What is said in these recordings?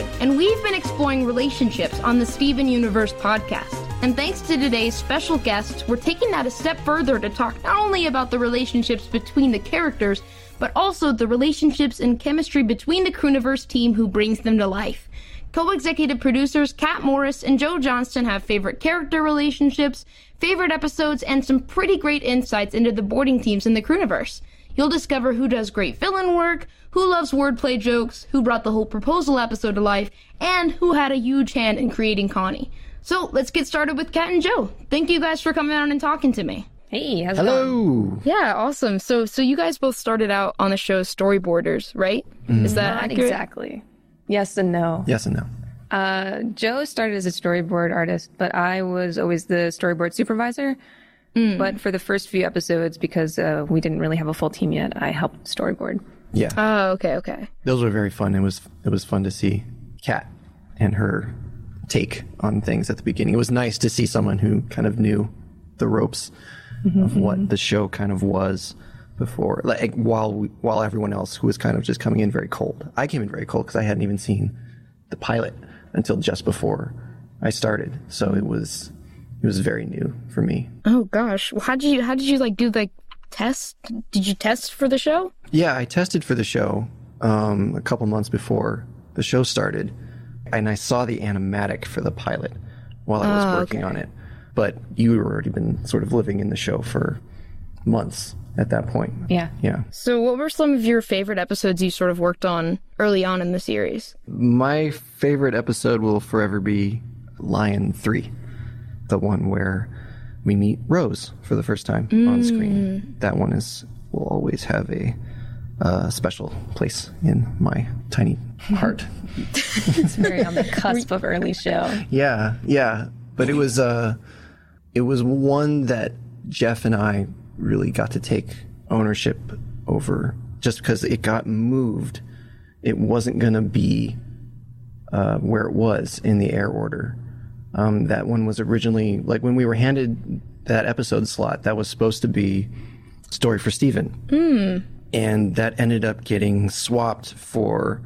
Atwood, and we've been exploring relationships on the Steven Universe podcast. And thanks to today's special guests, we're taking that a step further to talk not only about the relationships between the characters, but also the relationships and chemistry between the Crewniverse team who brings them to life. Co-executive producers Kat Morris and Joe Johnston have favorite character relationships, favorite episodes, and some pretty great insights into the boarding teams in the Crewniverse. You'll discover who does great villain work, who loves wordplay jokes, who brought the whole proposal episode to life, and who had a huge hand in creating Connie. So let's get started with Kat and Joe. Thank you guys for coming on and talking to me. Hey, how's it going? Hello. Yeah, awesome. So you guys both started out on the show Storyboarders, right? Is that Not accurate? exactly. Yes and no. Yes and no. Joe started as a storyboard artist, but I was always the storyboard supervisor. But for the first few episodes, because we didn't really have a full team yet, I helped storyboard. Yeah. Oh, okay. Those were very fun. It was fun to see Kat and her take on things at the beginning. It was nice to see someone who kind of knew the ropes of what the show kind of was before, like while everyone else who was kind of just coming in very cold. I came in very cold because I hadn't even seen the pilot until just before I started. So it was very new for me. Oh gosh. Well, how did you like do like test? Did you test for the show? Yeah, I tested for the show a couple months before the show started, and I saw the animatic for the pilot while I was working on it. But you had already been sort of living in the show for months at that point. Yeah. So what were some of your favorite episodes you sort of worked on early on in the series? My favorite episode will forever be Lion 3, the one where we meet Rose for the first time on screen. That one will always have a special place in my tiny heart. It's very on the cusp of early show. Yeah. But it was one that Jeff and I really got to take ownership over, just because it got moved. It wasn't going to be where it was in the air order. That one was originally, like when we were handed that episode slot, that was supposed to be Story for Steven. And that ended up getting swapped for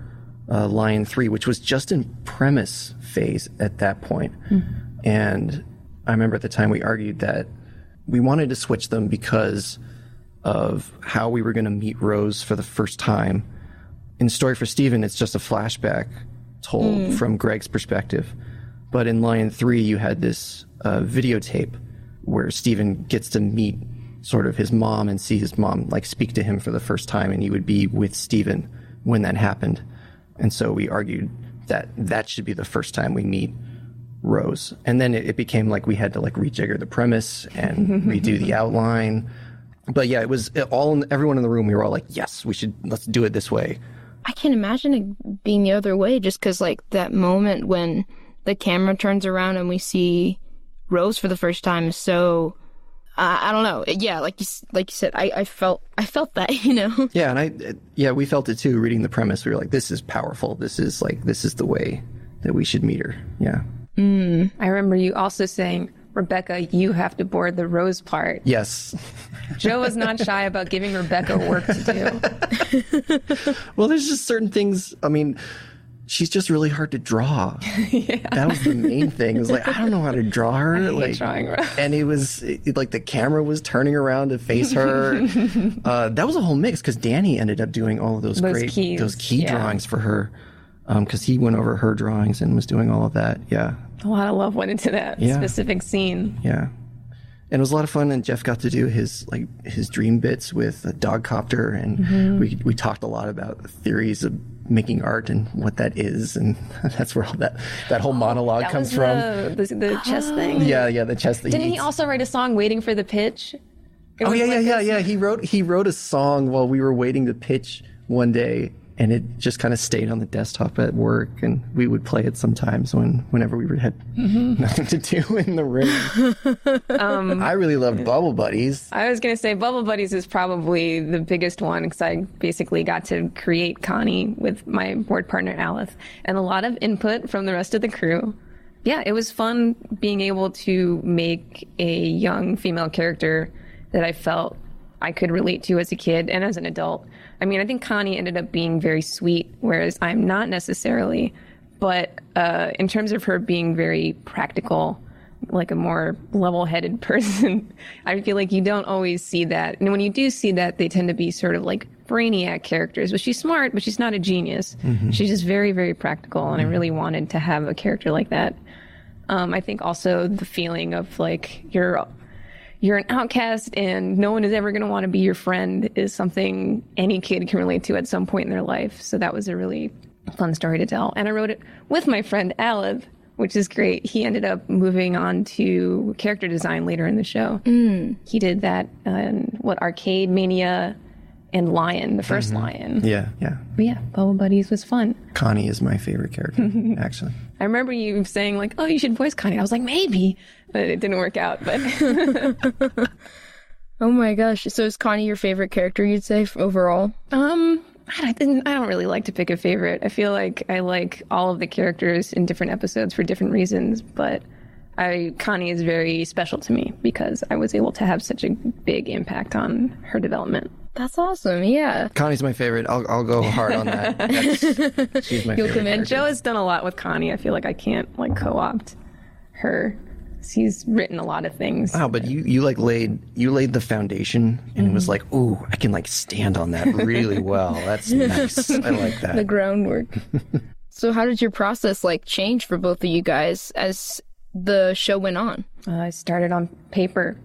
Lion 3, which was just in premise phase at that point. And I remember at the time we argued that we wanted to switch them because of how we were going to meet Rose for the first time. In Story for Steven, it's just a flashback told from Greg's perspective. But in Lion 3, you had this videotape where Steven gets to meet sort of his mom and see his mom like speak to him for the first time, and he would be with Steven when that happened. And so we argued that should be the first time we meet Rose. And then it became like we had to like rejigger the premise and redo the outline. But yeah, everyone in the room, we were all like, yes, let's do it this way. I can imagine it being the other way, just because like that moment when the camera turns around and we see Rose for the first time. So I don't know. Yeah, like you said, I felt that, you know. Yeah, and we felt it too. Reading the premise, we were like, this is powerful. This is the way that we should meet her. Yeah. I remember you also saying, Rebecca, you have to board the Rose part. Yes. Joe was not shy about giving Rebecca work to do. Well, there's just certain things. I mean, she's just really hard to draw. Yeah. That was the main thing. It was like, I don't know how to draw her. I hate drawing her. And it was like the camera was turning around to face her. That was a whole mix because Danny ended up doing all of those key drawings for her, because he went over her drawings and was doing all of that. Yeah. A lot of love went into that specific scene. Yeah. And it was a lot of fun, and Jeff got to do his dream bits with a dog copter, and we talked a lot about theories of making art and what that is, and that's where all that whole monologue comes from. The chess thing. Yeah, the chess thing. Didn't he also write a song waiting for the pitch? Yeah. He wrote a song while we were waiting to pitch one day, and it just kind of stayed on the desktop at work, and we would play it sometimes whenever we had nothing to do in the room. I really loved Bubble Buddies. I was going to say Bubble Buddies is probably the biggest one, because I basically got to create Connie with my board partner, Alice, and a lot of input from the rest of the crew. Yeah, it was fun being able to make a young female character that I felt I could relate to as a kid and as an adult. I mean, I think Connie ended up being very sweet, whereas I'm not necessarily But in terms of her being very practical, like a more level-headed person, I feel like you don't always see that. And when you do see that, they tend to be sort of like brainiac characters. But she's smart, but she's not a genius. She's just very, very practical. And I really wanted to have a character like that. I think also the feeling of like you're an outcast and no one is ever going to want to be your friend is something any kid can relate to at some point in their life. So that was a really fun story to tell. And I wrote it with my friend Aleph, which is great. He ended up moving on to character design later in the show. He did that in Arcade Mania and Lion, the first Lion. Yeah. But yeah, Bubble Buddies was fun. Connie is my favorite character, actually. I remember you saying like, oh, you should voice Connie. I was like, maybe, but it didn't work out. But oh my gosh. So is Connie your favorite character, you'd say, overall? I don't really like to pick a favorite. I feel like I like all of the characters in different episodes for different reasons, but Connie is very special to me because I was able to have such a big impact on her development. That's awesome, yeah. Connie's my favorite. I'll go hard on that. She's my favorite. And Joe has done a lot with Connie. I feel like I can't like co-opt her. He's written a lot of things. Wow, but you laid the foundation, and it was like, ooh, I can like stand on that really well. That's nice. I like that. The groundwork. So how did your process like change for both of you guys as the show went on? I started on paper.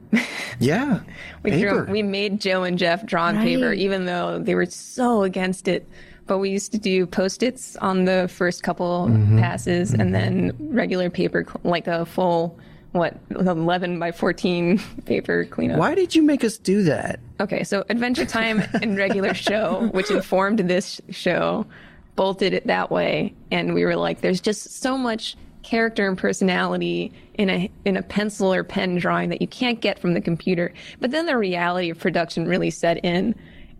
Yeah, paper. We made Joe and Jeff draw on paper, even though they were so against it. But we used to do Post-its on the first couple passes, and then regular paper, like a full 11 by 14 paper cleanup. Why did you make us do that? Okay, so Adventure Time and regular show, which informed this show, bolted it that way, and we were like, there's just so much character and personality in a pencil or pen drawing that you can't get from the computer. But then the reality of production really set in,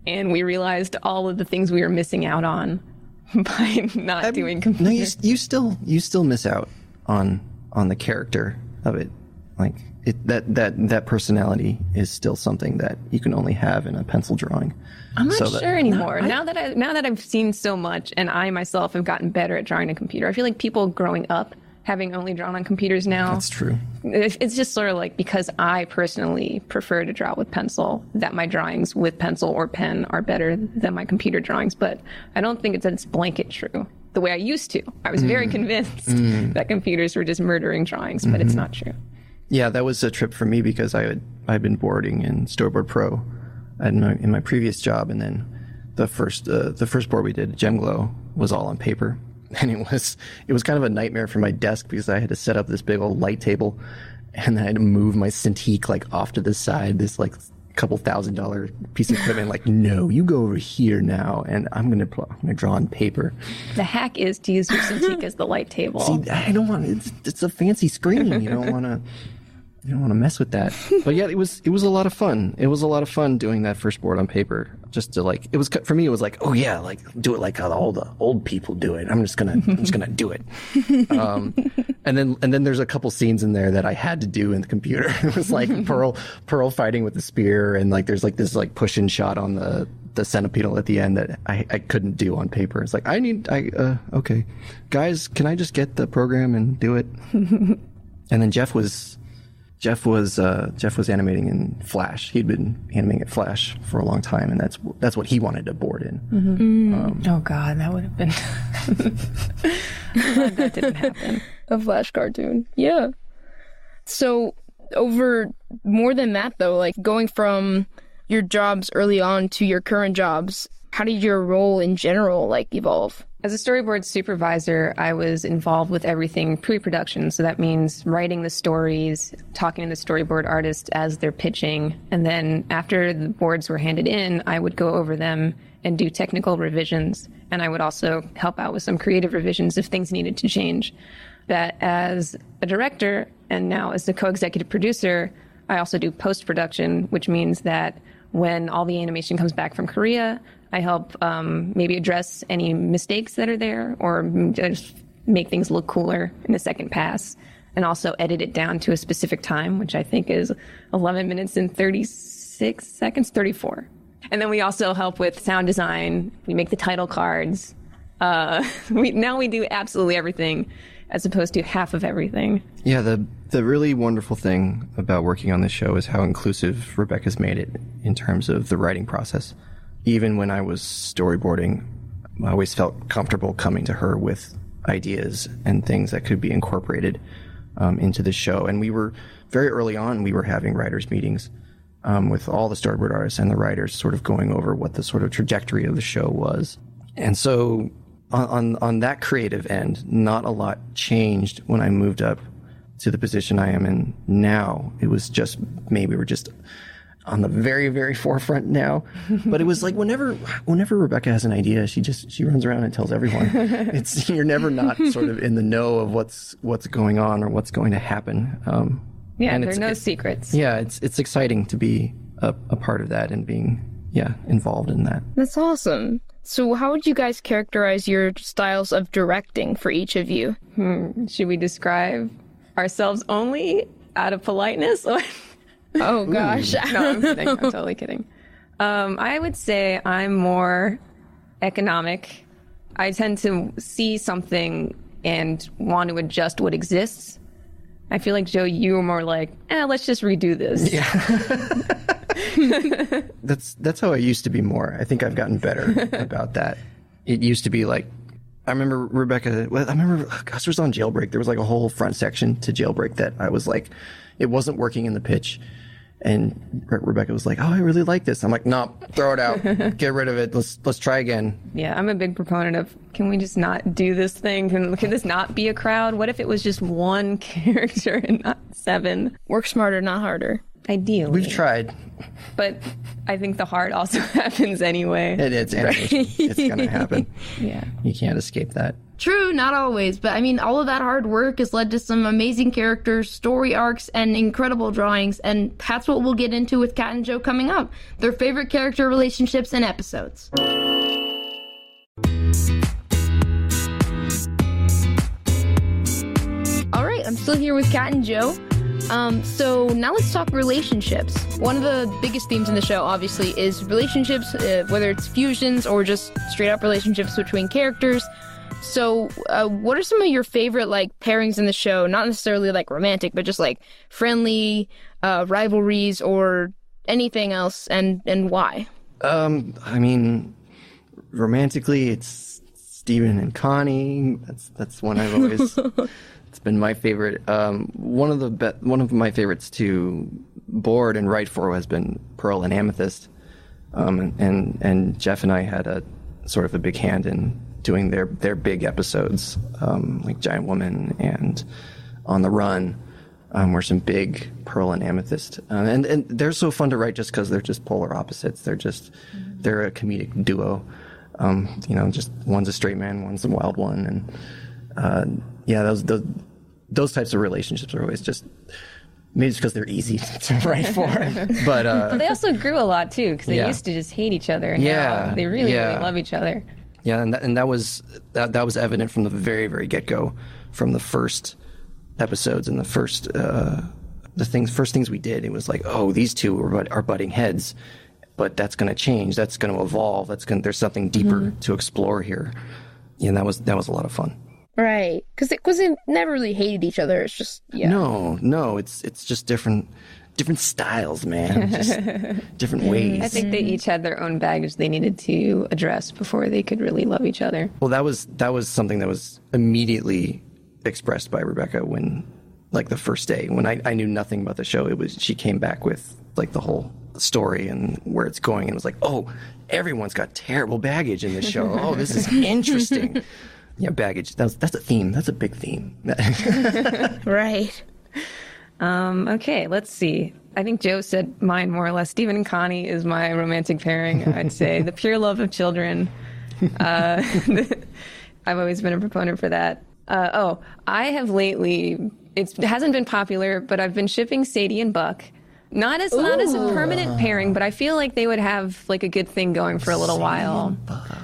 and we realized all of the things we were missing out on by not doing computer. No, you still miss out on the character of it. Like that personality is still something that you can only have in a pencil drawing. I'm not sure anymore. Now that I've seen so much, and I myself have gotten better at drawing a computer, I feel like people growing up having only drawn on computers now. That's true. It's just sort of like, because I personally prefer to draw with pencil, that my drawings with pencil or pen are better than my computer drawings. But I don't think it's blanket true. The way I used to. I was very convinced that computers were just murdering drawings, but it's not true. Yeah, that was a trip for me because I'd been boarding in Storyboard Pro in my previous job, and then the first board we did, Gem Glow, was all on paper. And it was kind of a nightmare for my desk because I had to set up this big old light table, and then I had to move my Cintiq like off to the side, this like couple $1,000 piece of equipment. Like, no, you go over here now, and I'm gonna draw on paper. The hack is to use your Cintiq as the light table. See, I don't want it's a fancy screen. You don't want to mess with that. But yeah, it was a lot of fun. It was a lot of fun doing that first board on paper. Just to like, it was for me. It was like, oh yeah, like do it like how all the old people do it. I'm just gonna do it. And then there's a couple scenes in there that I had to do in the computer. It was like Pearl fighting with the spear, and like there's like this like push-in shot on the centipedal at the end that I couldn't do on paper. It's like okay, guys, can I just get the program and do it? And then Jeff was animating in Flash. He'd been animating at Flash for a long time, and that's what he wanted to board in. Oh God, that would have been. That didn't happen. A Flash cartoon, yeah. So over more than that, though, like going from your jobs early on to your current jobs, how did your role in general like evolve? As a storyboard supervisor, I was involved with everything pre-production. So that means writing the stories, talking to the storyboard artists as they're pitching. And then after the boards were handed in, I would go over them and do technical revisions. And I would also help out with some creative revisions if things needed to change. That as a director, and now as the co-executive producer, I also do post-production, which means that when all the animation comes back from Korea, I help maybe address any mistakes that are there, or just make things look cooler in the second pass, and also edit it down to a specific time, which I think is 11 minutes and 36 seconds, 34. And then we also help with sound design. We make the title cards. We do absolutely everything as opposed to half of everything. Yeah, the really wonderful thing about working on this show is how inclusive Rebecca's made it in terms of the writing process. Even when I was storyboarding, I always felt comfortable coming to her with ideas and things that could be incorporated into the show. And we were, very early on, we were having writers' meetings with all the storyboard artists and the writers, sort of going over what the sort of trajectory of the show was. And so on that creative end, not a lot changed when I moved up to the position I am in now. It was just, maybe we're just on the very, very forefront now. But it was like whenever Rebecca has an idea, she runs around and tells everyone. You're never not sort of in the know of what's going on or what's going to happen. Yeah, there are no secrets. Yeah, it's exciting to be a part of that and being involved in that. That's awesome. So how would you guys characterize your styles of directing for each of you? Should we describe ourselves only out of politeness? Oh, gosh. No, I'm kidding. I'm totally kidding. I would say I'm more economic. I tend to see something and want to adjust what exists. I feel like, Joe, you were more like, let's just redo this. Yeah. That's how I used to be more. I think I've gotten better about that. It used to be like, I remember Gus was on Jailbreak. There was like a whole front section to Jailbreak that I was like, it wasn't working in the pitch. And Rebecca was like, I really like this. I'm like, no, throw it out. Get rid of it. Let's try again. Yeah, I'm a big proponent of, can we just not do this thing? Can this not be a crowd? What if it was just one character and not 7? Work smarter, not harder. Ideally. We've tried. But I think the hard also happens anyway. It's animation. It's going to happen. Yeah. You can't escape that. True, not always, but I mean, all of that hard work has led to some amazing characters, story arcs, and incredible drawings, and that's what we'll get into with Kat and Joe coming up. Their favorite character relationships and episodes. All right, I'm still here with Kat and Joe. So now let's talk relationships. One of the biggest themes in the show, obviously, is relationships, whether it's fusions or just straight up relationships between characters. So what are some of your favorite pairings in the show? Not necessarily romantic, but just friendly rivalries or anything else, and why? I mean, romantically, it's Steven and Connie. That's one I've always. It's been my favorite. One of my favorites to board and write for has been Pearl and Amethyst, and Jeff and I had a sort of a big hand in doing their big episodes, like Giant Woman and On the Run, were some big Pearl and Amethyst, and they're so fun to write just because they're just polar opposites. They're a comedic duo. Just one's a straight man, one's a wild one, and those types of relationships are always just. Maybe it's because they're easy to write for, but they also grew a lot too because they used to just hate each other, and now they really love each other. Yeah, and that was evident from the very, very get-go, from the first episodes and the first things we did. It was like, oh, these two are butting heads, but that's going to change. That's going to evolve. There's something deeper to explore here. Yeah, and that was a lot of fun. Right, because they never really hated each other. It's just No, it's just different styles, man. Just different ways. I think they each had their own baggage they needed to address before they could really love each other. Well, that was something that was immediately expressed by Rebecca when, the first day, when I knew nothing about the show. She came back with the whole story and where it's going, and it was like, oh, everyone's got terrible baggage in this show. Oh, this is interesting. Yeah, baggage. That's a theme. That's a big theme. Right. Okay, let's see. I think Joe said mine more or less. Steven and Connie is my romantic pairing, I'd say. The pure love of children. I've always been a proponent for that. I have lately, it hasn't been popular, but I've been shipping Sadie and Buck. Not as a permanent pairing, but I feel like they would have a good thing going for a little while.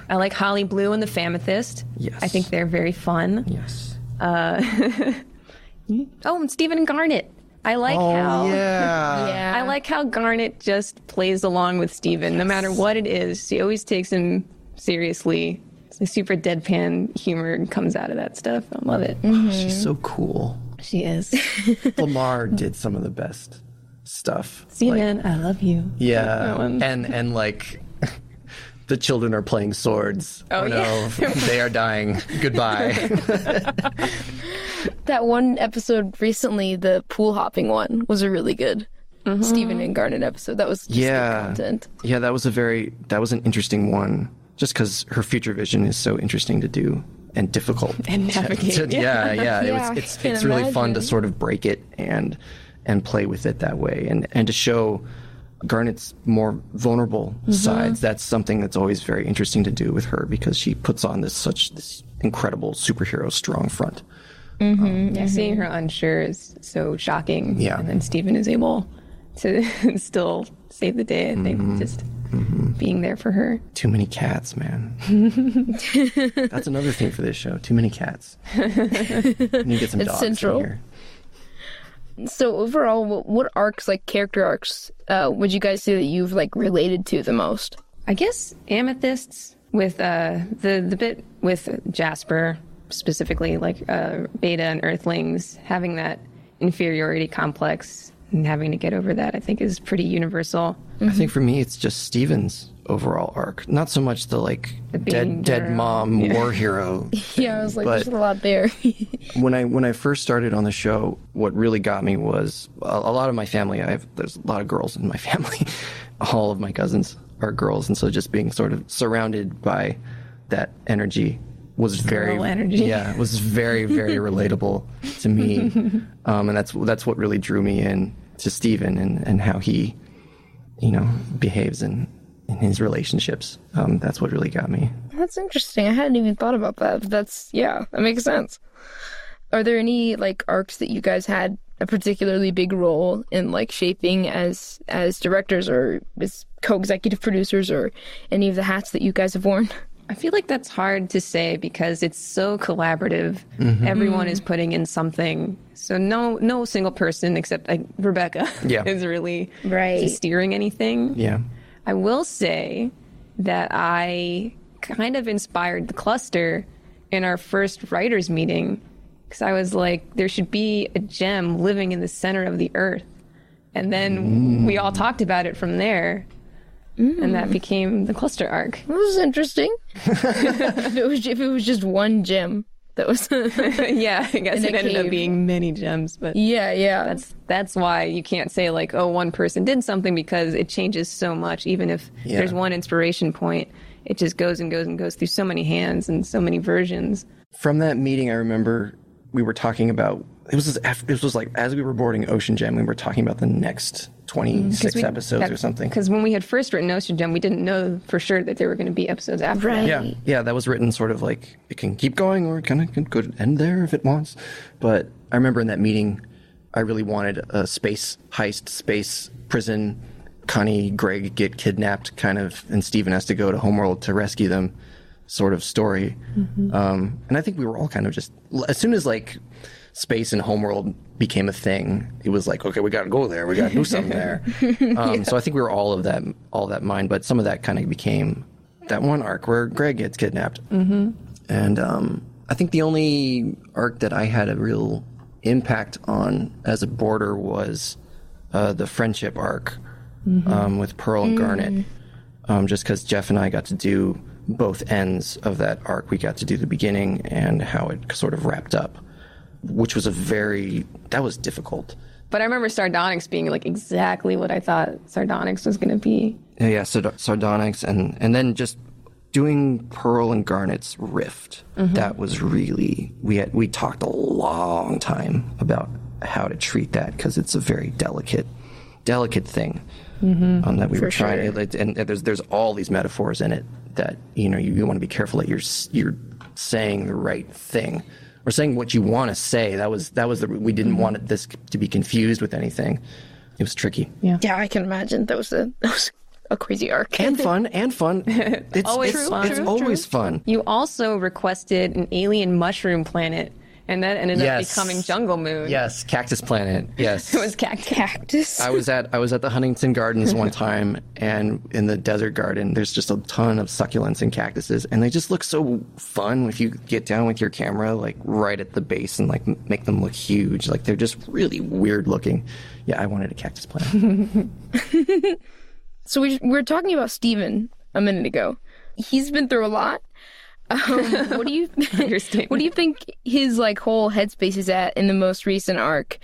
I like Holly Blue and the Famethyst. Yes. I think they're very fun. Yes. And Stephen and Garnet. I like Yeah. I like how Garnet just plays along with Steven, no matter what it is. She always takes him seriously. The super deadpan humor comes out of that stuff. I love it. She's so cool. She is. Lamar did some of the best stuff. Steven, I love you. Yeah, and like the children are playing swords. Oh, no, they are dying. Goodbye. That one episode recently, the pool hopping one, was a really good Stephen and Garnet episode. That was just good content. Yeah, that was an interesting one. Just because her future vision is so interesting to do and difficult and navigate. It's really fun to sort of break it and play with it that way and to show Garnet's more vulnerable sides. That's something that's always very interesting to do with her because she puts on this incredible superhero strong front. Seeing her unsure is so shocking. Yeah. And then Stephen is able to still save the day, I think, just being there for her. Too many cats, man. That's another thing for this show. Too many cats. You need to get some dogs central. in here. So overall, what arcs, like character arcs, would you guys say that you've like related to the most? I guess Amethysts with the bit with Jasper specifically, like Beta and Earthlings, having that inferiority complex and having to get over that, I think is pretty universal. I think for me, it's just Steven's overall arc. Not so much the dead mom war hero. Yeah, I was like, there's a lot there. when I first started on the show, what really got me was a lot of my family. There's a lot of girls in my family. All of my cousins are girls, and so just being sort of surrounded by that energy was very was very very relatable to me, and that's what really drew me in to Steven and how he behaves in his relationships. That's what really got me. That's interesting. I hadn't even thought about that. That makes sense. Are there any like arcs that you guys had a particularly big role in like shaping as directors or as co-executive producers, or any of the hats that you guys have worn? I feel like that's hard to say because it's so collaborative. Everyone is putting in something. So no single person except Rebecca is really steering anything. Yeah. I will say that I kind of inspired the cluster in our first writers meeting because I was like, there should be a gem living in the center of the earth. And then we all talked about it from there. And that became the cluster arc. That was interesting. if it was just one gem that was yeah, I guess it ended up being many gems, but that's why you can't say like, oh, one person did something, because it changes so much. Even if there's one inspiration point, it just goes and goes and goes through so many hands and so many versions. From that meeting, I remember we were talking about, it was like as we were boarding Ocean Gem, we were talking about the next 26 episodes or something. Because when we had first written Ocean Gem, we didn't know for sure that there were going to be episodes after that. Yeah, that was written sort of like, it can keep going or it kind of could end there if it wants. But I remember in that meeting, I really wanted a space heist, space prison, Connie, Greg get kidnapped kind of, and Steven has to go to Homeworld to rescue them sort of story. And I think we were all kind of just, as soon as like space and Homeworld became a thing, it was like, okay, we got to go there. We got to do something there. So I think we were all of that mind, but some of that kind of became that one arc where Greg gets kidnapped. And I think the only arc that I had a real impact on as a boarder was the friendship arc with Pearl and Garnet. Just because Jeff and I got to do both ends of that arc. We got to do the beginning and how it sort of wrapped up, which was that was difficult. But I remember Sardonyx being like exactly what I thought Sardonyx was going to be. Yeah, Sardonyx, and then just doing Pearl and Garnet's rift. That was really, we talked a long time about how to treat that, because it's a very delicate thing that we were trying. And there's all these metaphors in it that you want to be careful that you're saying the right thing. Or saying what you want to say. That was we didn't want this to be confused with anything. It was tricky. Yeah, I can imagine that was a crazy arc. And fun. It's always fun. It's always fun. You also requested an alien mushroom planet, And that ended up becoming Jungle Moon. Yes, Cactus Planet. Yes. It was cactus. I was at the Huntington Gardens one time, and in the desert garden, there's just a ton of succulents and cactuses, and they just look so fun if you get down with your camera, like right at the base, and like make them look huge. Like they're just really weird looking. Yeah, I wanted a cactus plant. So we were talking about Steven a minute ago. He's been through a lot. What do you think his like whole headspace is at in the most recent arc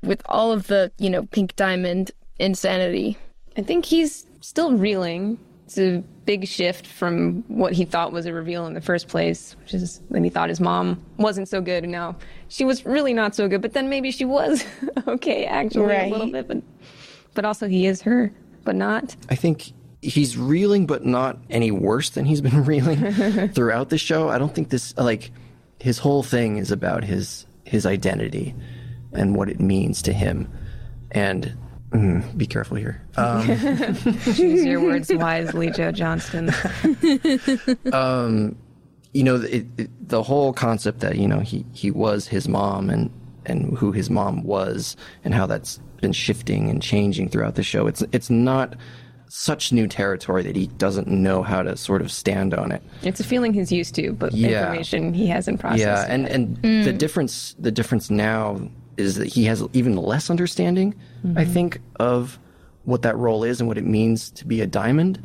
with all of the, Pink Diamond insanity? I think he's still reeling. It's a big shift from what he thought was a reveal in the first place, which is when he thought his mom wasn't so good, and now she was really not so good, but then maybe she was okay, actually, a little bit, but also he is her, but not. I think he's reeling, but not any worse than he's been reeling throughout the show. I don't think this, his whole thing is about his identity and what it means to him. And be careful here. Choose your words wisely, Joe Johnston. The whole concept that, he was his mom and who his mom was and how that's been shifting and changing throughout the show. It's not such new territory that he doesn't know how to sort of stand on it. It's a feeling he's used to, but information he hasn't processed. Yeah, and the difference now is that he has even less understanding, I think, of what that role is and what it means to be a diamond.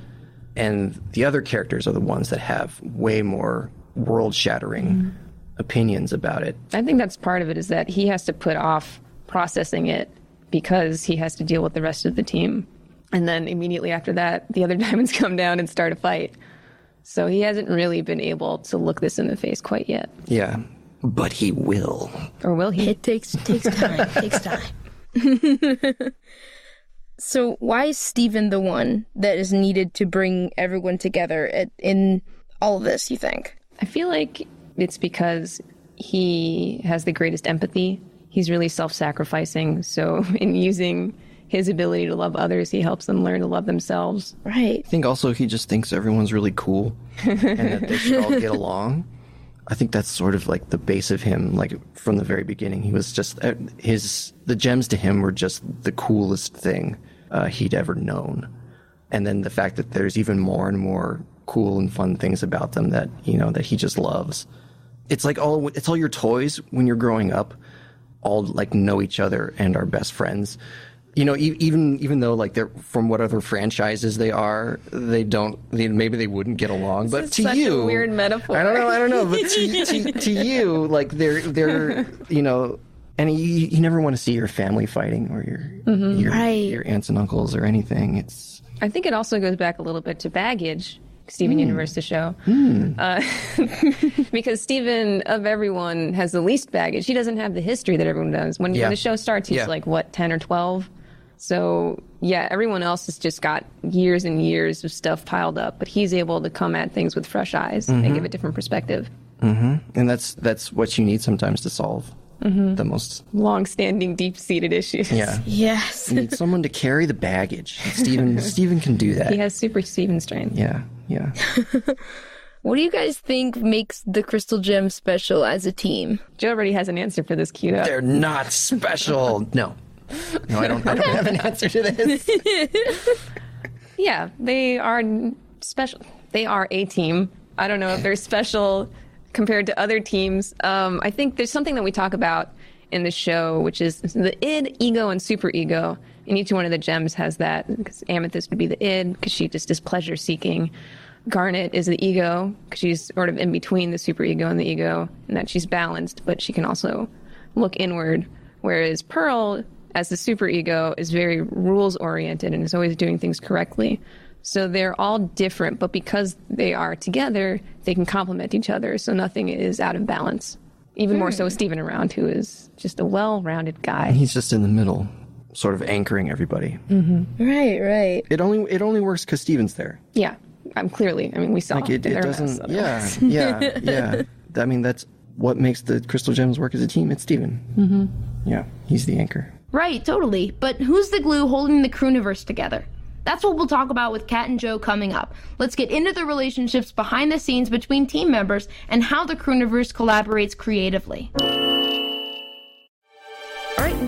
And the other characters are the ones that have way more world-shattering opinions about it. I think that's part of it, is that he has to put off processing it because he has to deal with the rest of the team. And then immediately after that, the other diamonds come down and start a fight. So he hasn't really been able to look this in the face quite yet. Yeah, but he will. Or will he? It takes time. Takes time. So why is Steven the one that is needed to bring everyone together in all of this, you think? I feel like it's because he has the greatest empathy. He's really self-sacrificing. So in using his ability to love others, he helps them learn to love themselves. Right. I think also he just thinks everyone's really cool and that they should all get along. I think that's sort of like the base of him, like from the very beginning. He was just, the gems to him were just the coolest thing he'd ever known. And then the fact that there's even more and more cool and fun things about them that, that he just loves. It's like it's all your toys when you're growing up all like know each other and are best friends. Even though like they're from whatever franchises they are, maybe they wouldn't get along. But to such you, a weird metaphor. I don't know. But to you, like they're and you never want to see your family fighting or your aunts and uncles or anything. I think it also goes back a little bit to baggage. Steven Universe, the show. Because Steven, of everyone, has the least baggage. He doesn't have the history that everyone does. When the show starts, he's 10 or 12? So, everyone else has just got years and years of stuff piled up, but he's able to come at things with fresh eyes and give a different perspective. And that's what you need sometimes to solve the most long-standing, deep-seated issues. Yeah. Yes. You need someone to carry the baggage. Steven can do that. He has super Steven strength. Yeah. What do you guys think makes the Crystal Gems special as a team? Joe already has an answer for this queued up. They're not special. No, I don't have an answer to this. Yeah, they are special. They are a team. I don't know if they're special compared to other teams. I think there's something that we talk about in the show, which is the id, ego, and superego. And each one of the gems has that, because Amethyst would be the id, because she just is pleasure-seeking. Garnet is the ego, because she's sort of in between the superego and the ego, and that she's balanced, but she can also look inward. Whereas Pearl, as the superego, is very rules-oriented and is always doing things correctly. So they're all different, but because they are together, they can complement each other, so nothing is out of balance. Even more so with Steven around, who is just a well-rounded guy. He's just in the middle, sort of anchoring everybody. Right. It only works because Steven's there. Yeah, clearly. I mean, we saw like it doesn't. Yeah. I mean, that's what makes the Crystal Gems work as a team. It's Steven. Yeah, he's the anchor. Right, totally. But who's the glue holding the Crewniverse together? That's what we'll talk about with Kat and Joe coming up. Let's get into the relationships behind the scenes between team members and how the Crewniverse collaborates creatively.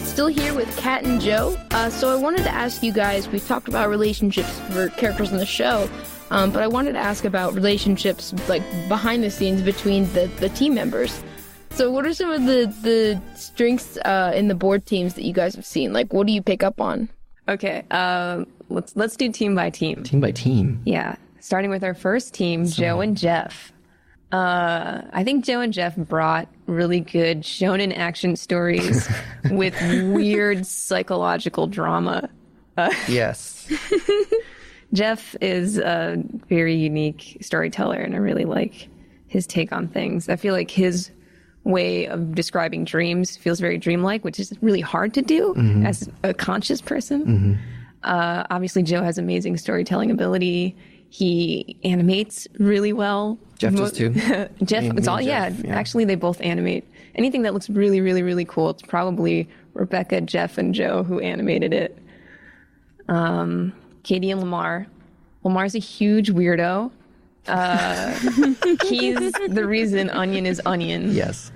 still here with Kat and Joe. So I wanted to ask you guys, we've talked about relationships for characters in the show, but I wanted to ask about relationships like behind the scenes between the team members. So what are some of the strengths in the board teams that you guys have seen? Like, what do you pick up on? Okay, let's do team by team. Team by team. Yeah, starting with our first team, Joe and Jeff. I think Joe and Jeff brought really good shonen action stories with weird psychological drama. Yes. Jeff is a very unique storyteller, and I really like his take on things. I feel like his way of describing dreams feels very dreamlike, which is really hard to do as a conscious person. Obviously, Joe has amazing storytelling ability. He animates really well. Jeff does too. Jeff, it's all, yeah. Actually, they both animate. Anything that looks really, really, really cool, it's probably Rebecca, Jeff, and Joe who animated it. Katie and Lamar. Lamar's a huge weirdo. He's the reason Onion is Onion. Yes.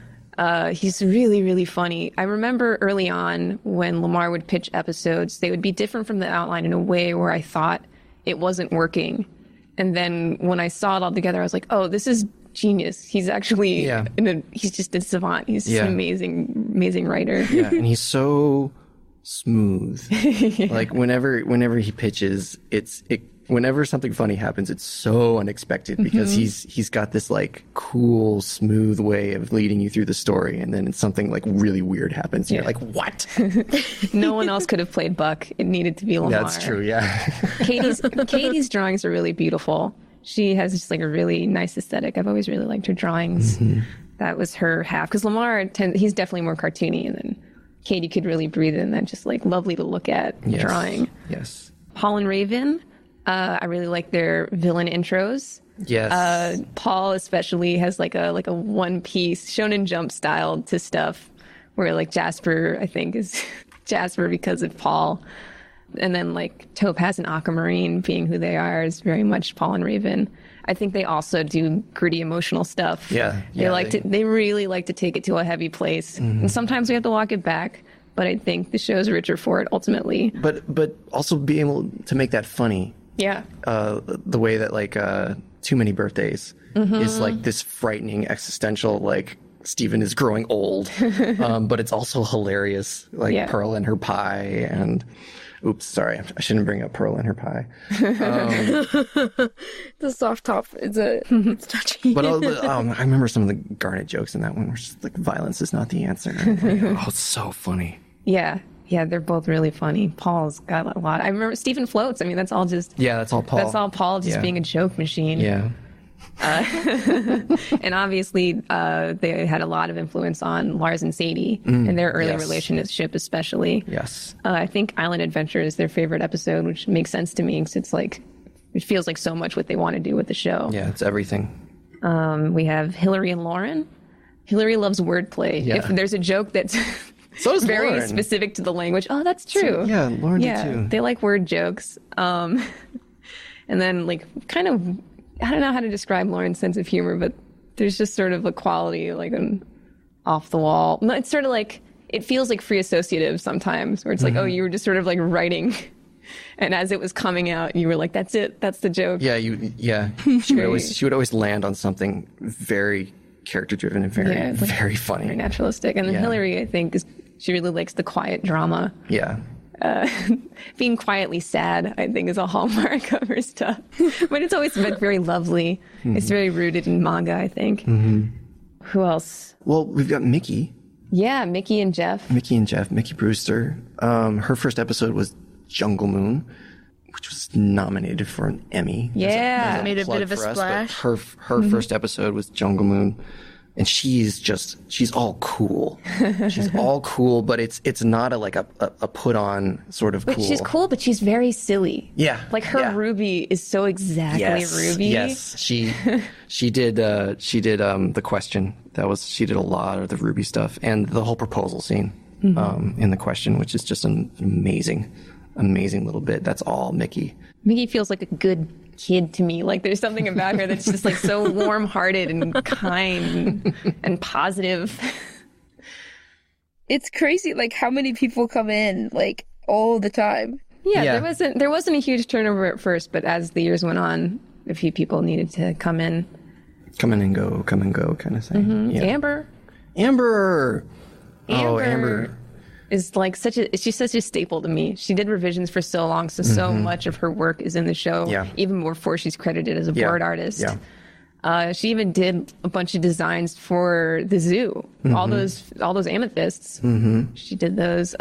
He's really, really funny. I remember early on when Lamar would pitch episodes, they would be different from the outline in a way where I thought it wasn't working. And then when I saw it all together, I was like, oh, this is genius. He's actually, he's just a savant. He's just an amazing writer. Yeah, and he's so smooth. Like whenever he pitches, whenever something funny happens, it's so unexpected because he's got this like cool, smooth way of leading you through the story, and then something like really weird happens, and you're like, what? No one else could have played Buck. It needed to be Lamar. That's true, yeah. Katie's drawings are really beautiful. She has just like a really nice aesthetic. I've always really liked her drawings. That was her half, because Lamar, he's definitely more cartoony, and then Katie could really breathe in that just like lovely to look at drawing. Yes. Paul and Raven. I really like their villain intros. Yes. Paul especially has like a One Piece Shonen Jump style to stuff, where like Jasper, I think, is Jasper because of Paul, and then like Topaz and Aquamarine being who they are is very much Paul and Raven. I think they also do gritty emotional stuff. Yeah. They really like to take it to a heavy place, and sometimes we have to walk it back. But I think the show's richer for it ultimately. But also being able to make that funny. Yeah. The way that like Too Many Birthdays is like this frightening existential, like Steven is growing old, but it's also hilarious, like Pearl and her pie, and oops, sorry, I shouldn't bring up Pearl and her pie. The soft top it's touchy. But I remember some of the Garnet jokes in that one, where it's just like, violence is not the answer. Like, oh, it's so funny. Yeah. Yeah, they're both really funny. Paul's got a lot. I remember Stephen Floats. I mean, that's all just... Yeah, that's all Paul. That's all Paul just being a joke machine. Yeah. And obviously, they had a lot of influence on Lars and Sadie in their early relationship, especially. Yes. I think Island Adventure is their favorite episode, which makes sense to me because it's like, it feels like so much what they want to do with the show. Yeah, it's everything. We have Hillary and Lauren. Hillary loves wordplay. Yeah. If there's a joke that's... So does very Lauren. Specific to the language. Oh, that's true. Yeah, Lauren did too. They like word jokes. And then like kind of, I don't know how to describe Lauren's sense of humor, but there's just sort of a quality, like an off the wall. It's sort of like, it feels like free associative sometimes, where it's like, oh, you were just sort of like writing, and as it was coming out, you were like, that's it, that's the joke. Yeah, she would always land on something very character driven and very funny, very naturalistic. And then Hillary, I think, she really likes the quiet drama. Yeah. Being quietly sad, I think, is a hallmark of her stuff. But it's always been very lovely. It's very rooted in manga, I think. Who else? Well, we've got Mickey. Yeah, Mickey and Jeff. Mickey Brewster. Her first episode was Jungle Moon, which was nominated for an Emmy. Yeah, made a bit of a splash. Her first episode was Jungle Moon, and she's all cool. She's all cool, but it's not a put on sort of cool. She's cool, but she's very silly. Yeah, like her Ruby is so exactly Ruby. Yes, she did the question. She did a lot of the Ruby stuff and the whole proposal scene in the question, which is just an amazing little bit. That's all Mickey. Mickey feels like a good kid to me. Like there's something about her that's just like so warm-hearted and kind and positive. it's crazy, like, how many people come in, like, all the time. Yeah, there wasn't a huge turnover at first, but as the years went on, a few people needed to come in and go kind of thing. Mm-hmm. Yeah. Amber Oh, Amber is like she's such a staple to me. She did revisions for so long, so much of her work is in the show, even before she's credited as a board artist. Yeah. She even did a bunch of designs for the zoo. All those amethysts. She did those.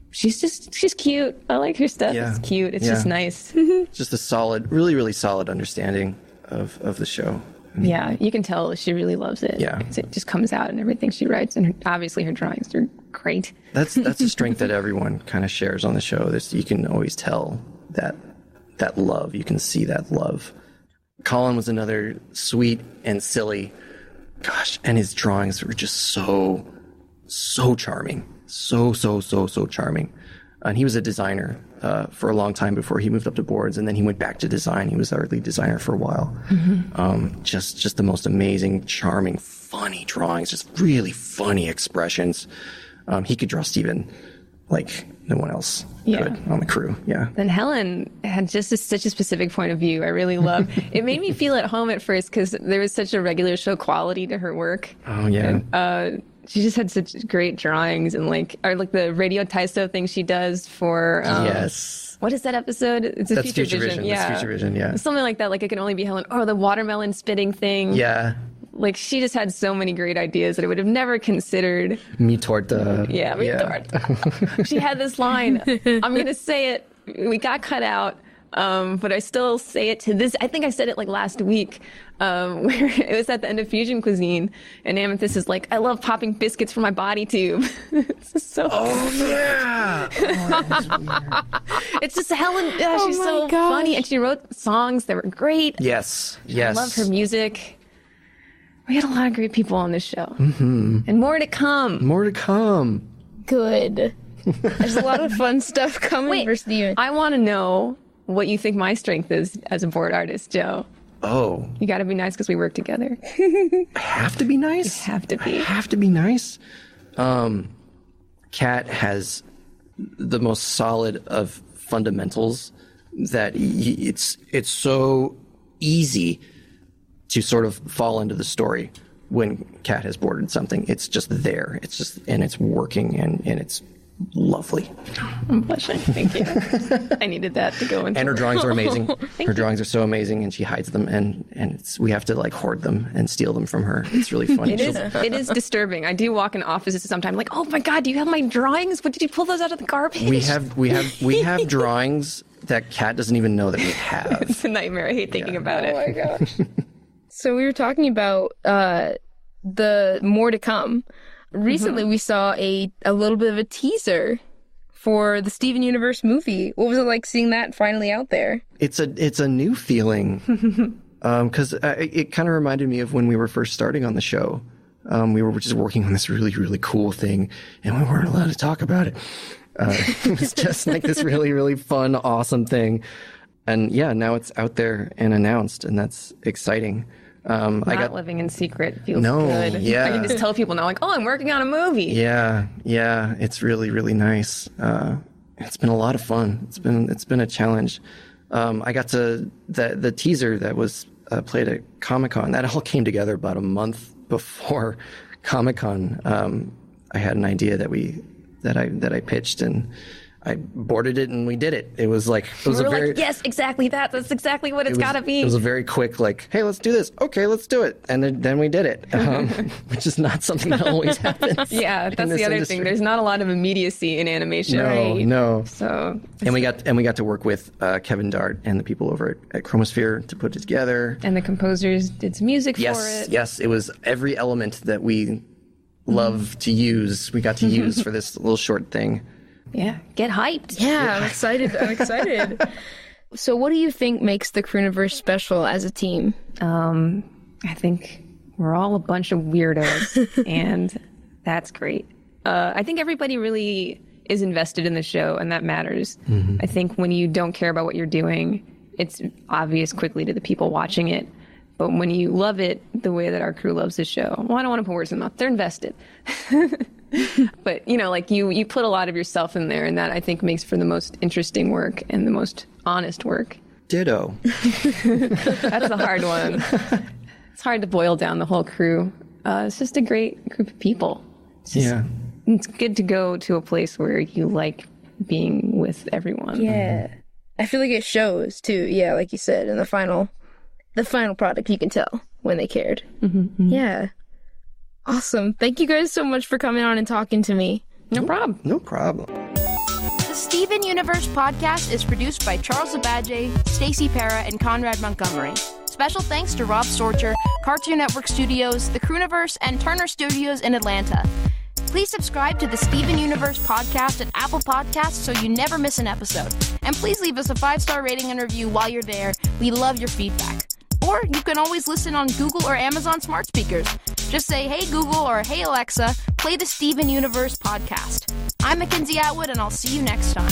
She's cute. I like her stuff. It's cute. It's just nice. Just a solid, really, really solid understanding of the show. Yeah, you can tell she really loves it. Yeah. It just comes out in everything she writes, and obviously her drawings are great. That's a strength that everyone kind of shares on the show. You can always tell that love. You can see that love. Colin was another sweet and silly, and his drawings were just so charming. So charming. And he was a designer for a long time before he moved up to boards, and then he went back to design. He was our lead designer for a while. Just the most amazing, charming, funny drawings, just really funny expressions. He could draw Steven like no one else could on the crew. Yeah. And Helen had just such a specific point of view. I really loved. It made me feel at home at first because there was such a regular show quality to her work. Oh yeah. And, she just had such great drawings and like the Radio Taiso thing she does for yes. What is that episode? It's That's Future Vision. Yeah. That's Future Vision. Yeah. Something like that. Like It Can Only Be Helen. Or the watermelon spitting thing. Yeah. Like she just had so many great ideas that I would have never considered. Mi torta. Yeah, mi torta. She had this line. I'm gonna say it. We got cut out. But I still say it to this. I think I said it like last week, where it was at the end of Fusion Cuisine, and Amethyst is like, "I love popping biscuits from my body tube." It's just so. Oh yeah. It's just Helen. She's so funny, and she wrote songs that were great. Yes. I love her music. We had a lot of great people on this show, and more to come. Good. There's a lot of fun stuff coming for Steven. I want to know what you think my strength is as a board artist, Joe. Oh. You got to be nice because we work together. I have to be nice? You have to be. I have to be nice? Kat has the most solid of fundamentals that it's so easy to sort of fall into the story when Kat has boarded something. It's just there. And it's working and it's lovely. I'm blushing. Thank you. I needed that to go into. And her drawings are amazing. Her drawings are so amazing, and she hides them, and we have to like hoard them and steal them from her. It's really funny. It is disturbing. I do walk in offices sometimes like, oh my God, do you have my drawings? What did you pull those out of the garbage? We have drawings that Kat doesn't even know that we have. It's a nightmare. I hate thinking about it. Oh my gosh. So we were talking about the more to come. Recently, we saw a little bit of a teaser for the Steven Universe movie. What was it like seeing that finally out there? It's a new feeling, because it kind of reminded me of when we were first starting on the show. We were just working on this really, really cool thing, and we weren't allowed to talk about it. It was just like this really, really fun, awesome thing. And yeah, now it's out there and announced, and that's exciting. Not living in secret feels good. Yeah. I can just tell people now, like, oh, I'm working on a movie. Yeah, it's really, really nice. It's been a lot of fun. It's been a challenge. I got to the teaser that was played at Comic-Con. That all came together about a month before Comic-Con. I had an idea that I pitched, and I boarded it, and we did it. It was like yes, exactly that. That's exactly what it's got to be. It was a very quick, like, hey, let's do this. Okay, let's do it, and then we did it, which is not something that always happens. Yeah, that's the other thing. There's not a lot of immediacy in animation. No. So and we got to work with Kevin Dart and the people over at Chromosphere to put it together. And the composers did some music for it. Yes, it was every element that we love to use. We got to use for this little short thing. Yeah, get hyped. Yeah, I'm excited. So what do you think makes the Crewniverse special as a team? I think we're all a bunch of weirdos, and that's great. I think everybody really is invested in the show, and that matters. I think when you don't care about what you're doing, it's obvious quickly to the people watching it. But when you love it the way that our crew loves the show, well, I don't want to put words in their mouth. They're invested. But, like you put a lot of yourself in there, and that I think makes for the most interesting work and the most honest work. Ditto. That's a hard one. It's hard to boil down the whole crew. It's just a great group of people. It's good to go to a place where you like being with everyone. Yeah. I feel like it shows too. Yeah, like you said, in the final product, you can tell when they cared. Mm-hmm. Yeah. Awesome. Thank you guys so much for coming on and talking to me. No problem. No problem. The Steven Universe podcast is produced by Charles Abadje, Stacey Para, and Conrad Montgomery. Special thanks to Rob Sorcher, Cartoon Network Studios, The Crooniverse, and Turner Studios in Atlanta. Please subscribe to the Steven Universe podcast at Apple Podcasts so you never miss an episode. And please leave us a 5-star rating and review while you're there. We love your feedback. Or you can always listen on Google or Amazon smart speakers. Just say, "Hey Google" or "Hey Alexa, play the Steven Universe podcast." I'm McKenzie Atwood, and I'll see you next time.